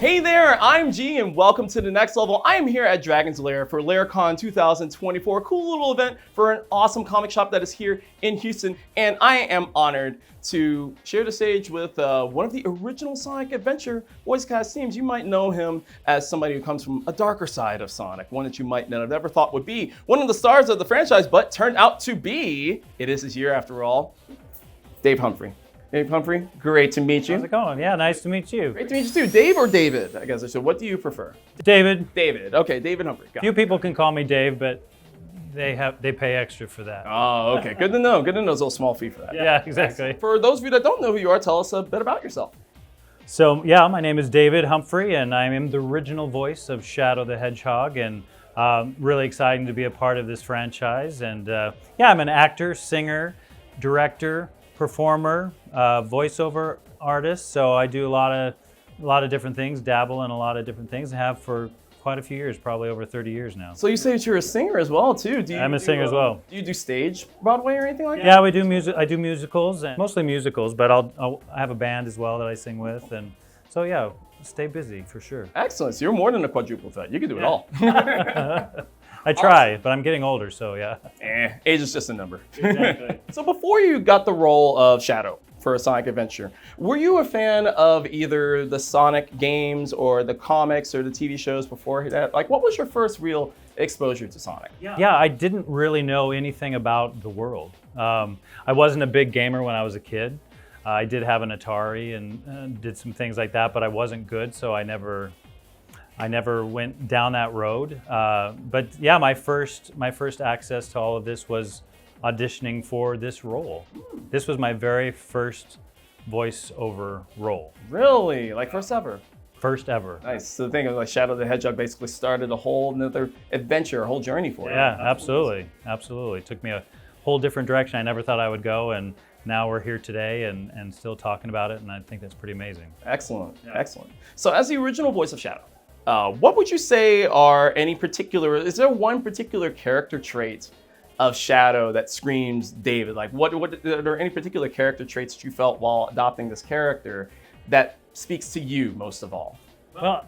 Hey there, I'm G and welcome to the next level. I am here at Dragon's Lair for LairCon 2024, a cool little event for an awesome comic shop that is here in Houston. And I am honored to share the stage with one of the original Sonic Adventure voice cast teams. You might know him as somebody who comes from a darker side of Sonic, one that you might not have ever thought would be one of the stars of the franchise, but turned out to be, it is his year after all, Dave Humphrey. Dave Humphrey, great to meet you. How's it going? Yeah, nice to meet you. Great to meet you too. Dave or David, I guess. So what do you prefer? David. David. Okay, David Humphrey. Got Few people can call me Dave, but they pay extra for that. Oh, okay. Good to know. Good to know. It's a little small fee for that. Yeah, exactly. For those of you that don't know who you are, tell us a bit about yourself. So yeah, my name is David Humphrey, and I am the original voice of Shadow the Hedgehog, and really exciting to be a part of this franchise. And yeah, I'm an actor, singer, director, performer, voiceover artist. So I do a lot of different things, dabble in a lot of different things, and have for quite a few years, probably over 30 years now. So you say that you're a singer as well too. I'm a singer as well. Do you do stage Broadway or anything like that? Yeah, we do music. I do musicals, and mostly musicals, but I have a band as well that I sing with, and so yeah, stay busy for sure. Excellent. So you're more than a quadruple threat. You can do it all. I try, but I'm getting older, so yeah. Age is just a number. Exactly. So before you got the role of Shadow for a Sonic Adventure, were you a fan of either the Sonic games or the comics or the TV shows before that? Like, what was your first real exposure to Sonic? Yeah, I didn't really know anything about the world. I wasn't a big gamer when I was a kid. I did have an Atari and did some things like that, but I wasn't good, so I never went down that road. But yeah, my first access to all of this was auditioning for this role. This was my very first voiceover role. Really? Like first ever? First ever. Nice. So the thing is, like Shadow the Hedgehog basically started a whole another adventure, a whole journey for you. Yeah, absolutely. Absolutely. It took me a whole different direction I never thought I would go, and now we're here today and still talking about it, and I think that's pretty amazing. Excellent. Yeah. Excellent. So as the original voice of Shadow, what would you say are is there one particular character trait of Shadow that screams David? Like what are there any particular character traits that you felt while adopting this character that speaks to you most of all? Well,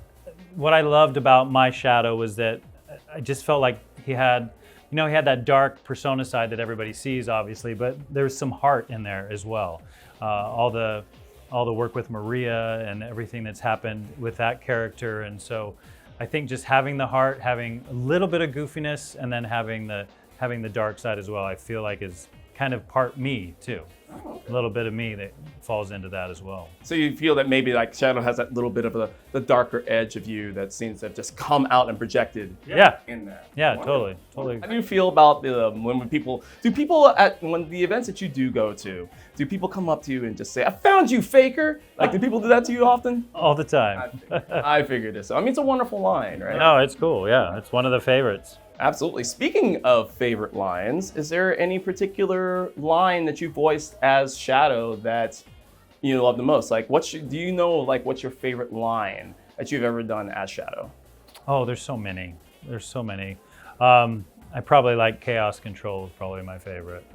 what I loved about my Shadow was that I just felt like he had that dark persona side that everybody sees, obviously, but there's some heart in there as well. All the work with Maria and everything that's happened with that character. And so I think just having the heart, having a little bit of goofiness, and then having the dark side as well, I feel like is kind of part me too. A little bit of me that falls into that as well. So you feel that maybe like Shadow has that little bit of the darker edge of you that seems to have just come out and projected in that. Yeah, totally. How do you feel about when people when the events that you do go to, do people come up to you and just say, "I found you, faker"? Like, do people do that to you often? All the time. I figured this. I mean, it's a wonderful line, right? No, it's cool. Yeah, it's one of the favorites. Absolutely. Speaking of favorite lines, is there any particular line that you voiced as Shadow that you love the most? Like, what's your favorite line that you've ever done as Shadow? Oh, there's so many. I probably like Chaos Control is probably my favorite.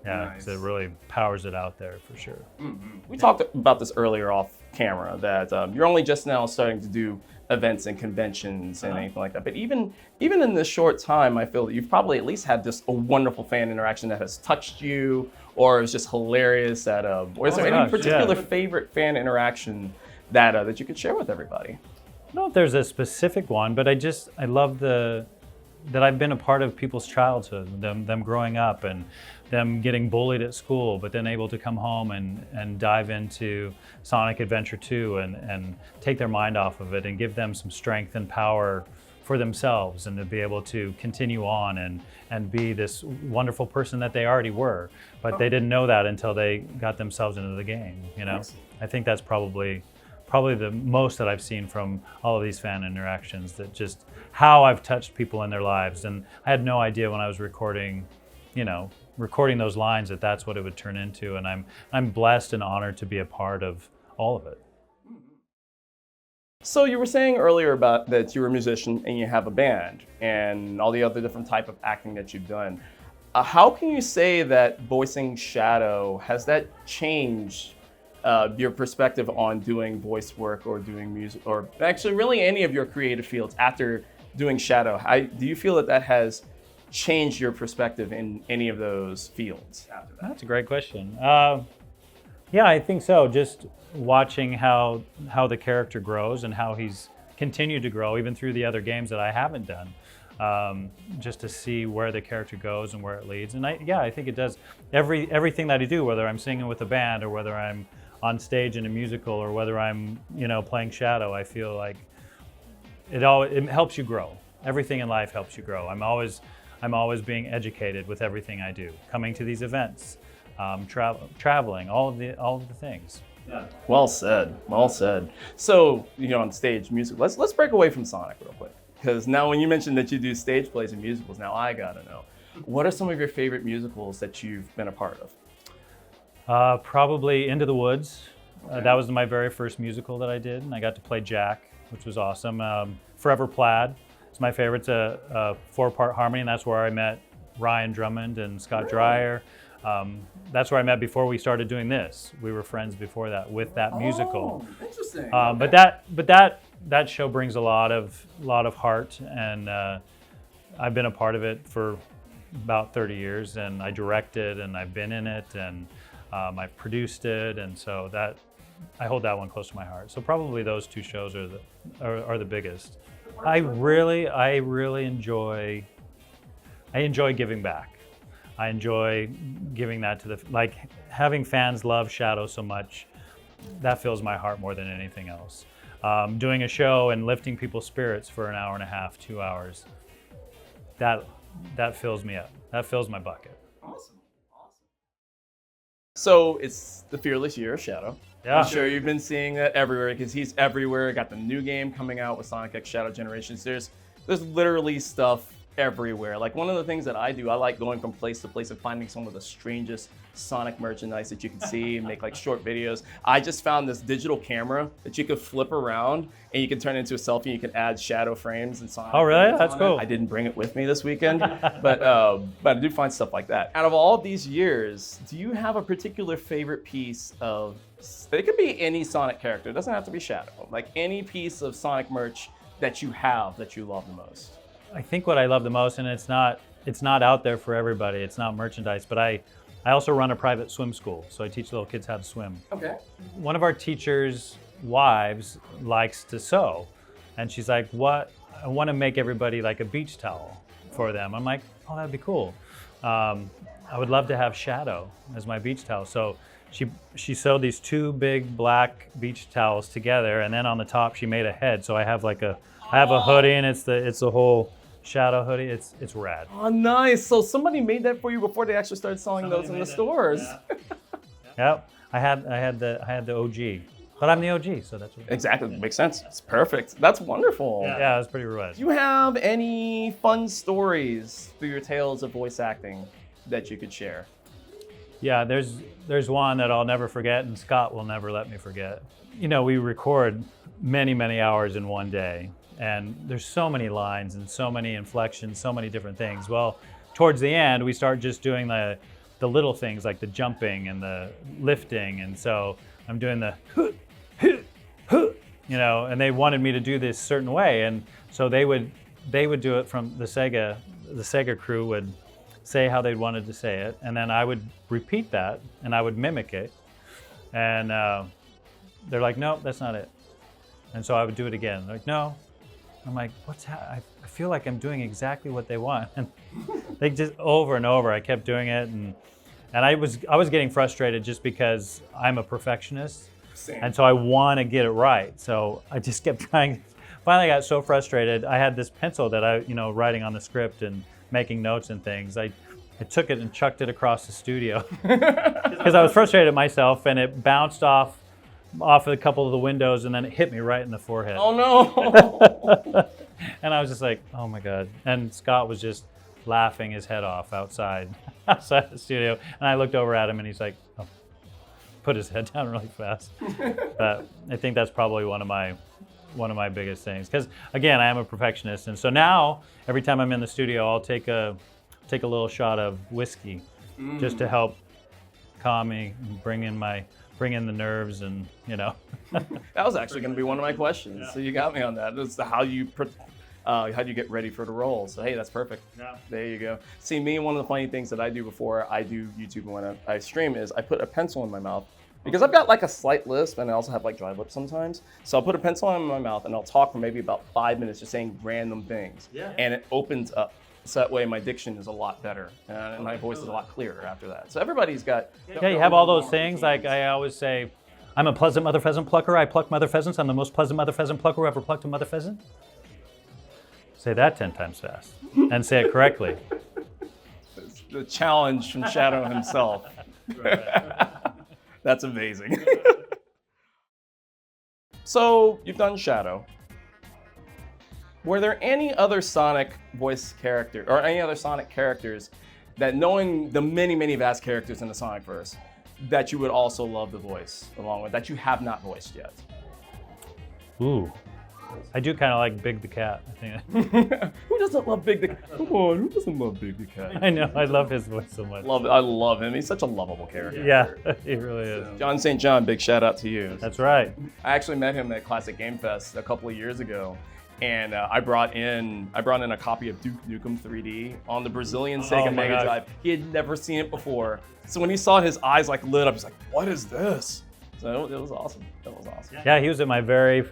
Yeah, because it really powers it out there for sure. Mm-hmm. We talked about this earlier off camera, that you're only just now starting to do events and conventions and anything like that. But even in this short time, I feel that you've probably at least had just a wonderful fan interaction that has touched you, or is just hilarious. Or is there any particular favorite fan interaction that you could share with everybody? I don't know if there's a specific one, but I love that I've been a part of people's childhood, them growing up and them getting bullied at school, but then able to come home and dive into Sonic Adventure 2 and take their mind off of it and give them some strength and power for themselves, and to be able to continue on and be this wonderful person that they already were, but they didn't know that until they got themselves into the game, you know? I think that's probably the most that I've seen from all of these fan interactions, that just how I've touched people in their lives. And I had no idea when I was recording those lines that that's what it would turn into. And I'm blessed and honored to be a part of all of it. So you were saying earlier about that you're a musician and you have a band and all the other different type of acting that you've done. How can you say that voicing Shadow, has that changed your perspective on doing voice work or doing music, or actually really any of your creative fields after doing Shadow. Do you feel that has changed your perspective in any of those fields after that? That's a great question. Yeah, I think so. Just watching how the character grows and how he's continued to grow even through the other games that I haven't done. Just to see where the character goes and where it leads. And I think it does everything that I do, whether I'm singing with a band or whether I'm on stage in a musical or whether I'm, playing Shadow, I feel like it helps you grow. Everything in life helps you grow. I'm always being educated with everything I do. Coming to these events, traveling, all of the things. Yeah. Well said. Well said. So, on stage music, let's break away from Sonic real quick. Because now when you mentioned that you do stage plays and musicals, now I gotta know, what are some of your favorite musicals that you've been a part of? Probably Into the Woods. Okay. That was my very first musical that I did, and I got to play Jack, which was awesome. Forever Plaid is my favorite. It's a 4-part harmony, and that's where I met Ryan Drummond and Scott Dreier. That's where I met before we started doing this. We were friends before that with that musical. Interesting. But that show brings a lot of heart, and I've been a part of it for about 30 years, and I directed, and I've been in it, and I've produced it, and so that I hold that one close to my heart. So probably those two shows are the biggest. I really enjoy giving back. I enjoy giving that to having fans love Shadow so much. That fills my heart more than anything else. Doing a show and lifting people's spirits for an hour and a half, 2 hours, that fills me up. That fills my bucket. Awesome. So it's the fearless year of Shadow. Yeah. I'm sure you've been seeing that everywhere because he's everywhere. Got the new game coming out with Sonic X Shadow Generations. There's literally stuff everywhere. Like one of the things that I do, I like going from place to place and finding some of the strangest Sonic merchandise that you can see and make like short videos. I just found this digital camera that you could flip around and you can turn it into a selfie. You can add shadow frames and Sonic. Oh really? That's cool. I didn't bring it with me this weekend, but I do find stuff like that. Out of all of these years, do you have a particular favorite piece of, it could be any Sonic character, it doesn't have to be Shadow, like any piece of Sonic merch that you have that you love the most? I think what I love the most, and it's not out there for everybody, it's not merchandise, but I also run a private swim school, so I teach little kids how to swim. Okay. One of our teachers' wives likes to sew, and she's like, I want to make everybody like a beach towel for them. I'm like, oh, that'd be cool. I would love to have Shadow as my beach towel. So she sewed these 2 big black beach towels together, and then on the top she made a head. So I have a hoodie, and it's the whole Shadow hoodie. It's rad. Oh, nice. So somebody made that for you before they actually started selling those in the stores. Yeah. Yep. I had the OG, but I'm the OG, so that's what. Exactly. Makes sense. It's perfect. That's wonderful. Yeah, it's pretty rad. Do you have any fun stories through your tales of voice acting that you could share? Yeah, there's one that I'll never forget, and Scott will never let me forget. We record many hours in one day, and there's so many lines and so many inflections, so many different things. Well, towards the end, we start just doing the little things like the jumping and the lifting, and so I'm doing the and they wanted me to do this certain way, and so they would do it from the Sega crew would say how they wanted to say it, and then I would repeat that and I would mimic it, and they're like, no, that's not it. And so I would do it again. They're like, no. I'm like, I feel like I'm doing exactly what they want. And they just over and over, I kept doing it, and I was getting frustrated just because I'm a perfectionist. Same. And so I want to get it right. So I just kept trying. Finally, I got so frustrated. I had this pencil that I, writing on the script and making notes and things. I took it and chucked it across the studio because I was frustrated at myself, and it bounced off of a couple of the windows, and then it hit me right in the forehead. Oh no! And I was just like, oh my God. And Scott was just laughing his head off outside the studio. And I looked over at him, and he's like, oh, put his head down really fast. But I think that's probably one of my biggest things. Because again, I am a perfectionist, and so now every time I'm in the studio, I'll take a little shot of whiskey just to help calm me, bring in the nerves, and That was actually going to be one of my questions. Yeah. So you got me on that. It's how do you get ready for the role? So hey, that's perfect. Yeah. There you go. See, me, one of the funny things that I do before I do YouTube and when I stream is I put a pencil in my mouth because I've got like a slight lisp and I also have like dry lips sometimes. So I'll put a pencil in my mouth and I'll talk for maybe about 5 minutes just saying random things. Yeah. And it opens up. So that way my diction is a lot better and my voice is a lot clearer after that. So everybody's got... Yeah, you have all those things. Like I always say, I'm a pleasant mother pheasant plucker. I pluck mother pheasants. I'm the most pleasant mother pheasant plucker who ever plucked a mother pheasant. Say that 10 times fast and say it correctly. It's the challenge from Shadow himself. That's amazing. So you've done Shadow. Were there any other Sonic voice character or any other Sonic characters that, knowing the many, many vast characters in the Sonicverse, that you would also love the voice along with, that you have not voiced yet? Ooh. I do kind of like Big the Cat, I think. Who doesn't love Big the Cat? Come on, who doesn't love Big the Cat? I know, I love his voice so much. I love him. He's such a lovable character. Yeah, he really is. John St. John, big shout out to you. That's right. I actually met him at Classic Game Fest a couple of years ago. And I brought in a copy of Duke Nukem 3D on the Brazilian Sega Mega Drive. He had never seen it before. So when he saw his eyes like lit up, he's like, "What is this?" So it was awesome. That was awesome. Yeah, he was at my very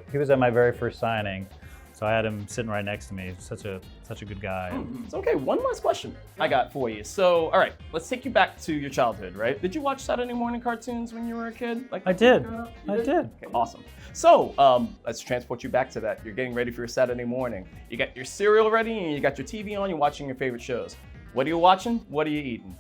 first signing. So I had him sitting right next to me. Such a good guy. So okay, one last question I got for you. So all right, let's take you back to your childhood, right? Did you watch Saturday morning cartoons when you were a kid? I did. I did. Okay, awesome. So let's transport you back to that. You're getting ready for your Saturday morning. You got your cereal ready and you got your TV on. You're watching your favorite shows. What are you watching? What are you eating?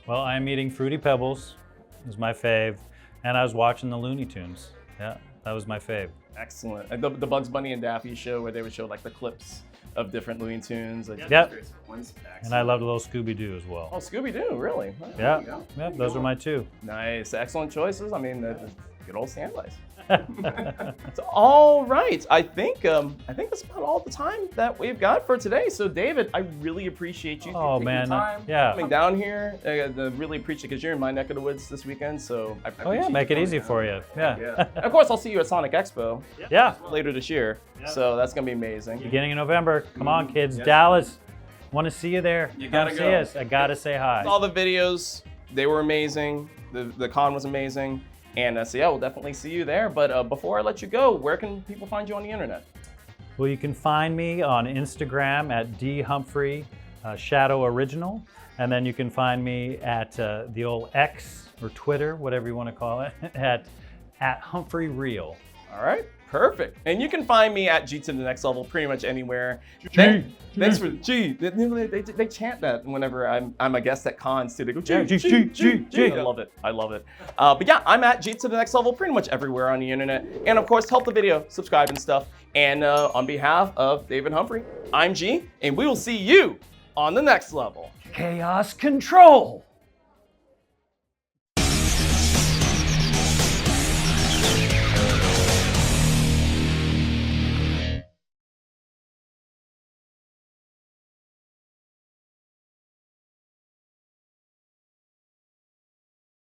Well, I'm eating Fruity Pebbles. It was my fave. And I was watching the Looney Tunes. Yeah, that was my fave. Excellent. And the Bugs Bunny and Daffy show where they would show like the clips of different Looney Tunes. Yep. And I loved a little Scooby-Doo as well. Oh, Scooby-Doo, really? Oh, yeah. Yeah, those are my two. Nice. Excellent choices. I mean, good old standbys. So, all right. I think that's about all the time that we've got for today. So, David, I really appreciate you taking the time coming down here. I really appreciate it because you're in my neck of the woods this weekend. So, I appreciate make it easy for you. Yeah. Of course, I'll see you at Sonic Expo. Yeah. Later this year. Yeah. So that's gonna be amazing. Beginning of November. Come on, kids. Yeah. Dallas. Want to see you there. You gotta Come see us. I gotta say hi. All the videos, they were amazing. The con was amazing. And so yeah, we'll definitely see you there. But before I let you go, where can people find you on the internet? Well, you can find me on Instagram at dhumphrey Shadow Original. And then you can find me at the old X or Twitter, whatever you want to call it, at Humphrey Real. All right, perfect. And you can find me at G to the Next Level pretty much anywhere. Thanks for G. They chant that whenever I'm a guest at cons too. They go G. I love it. I love it. But yeah, I'm at G to the Next Level pretty much everywhere on the internet. And of course, help the video, subscribe and stuff. And on behalf of David Humphrey, I'm G, and we will see you on the next level. Chaos Control.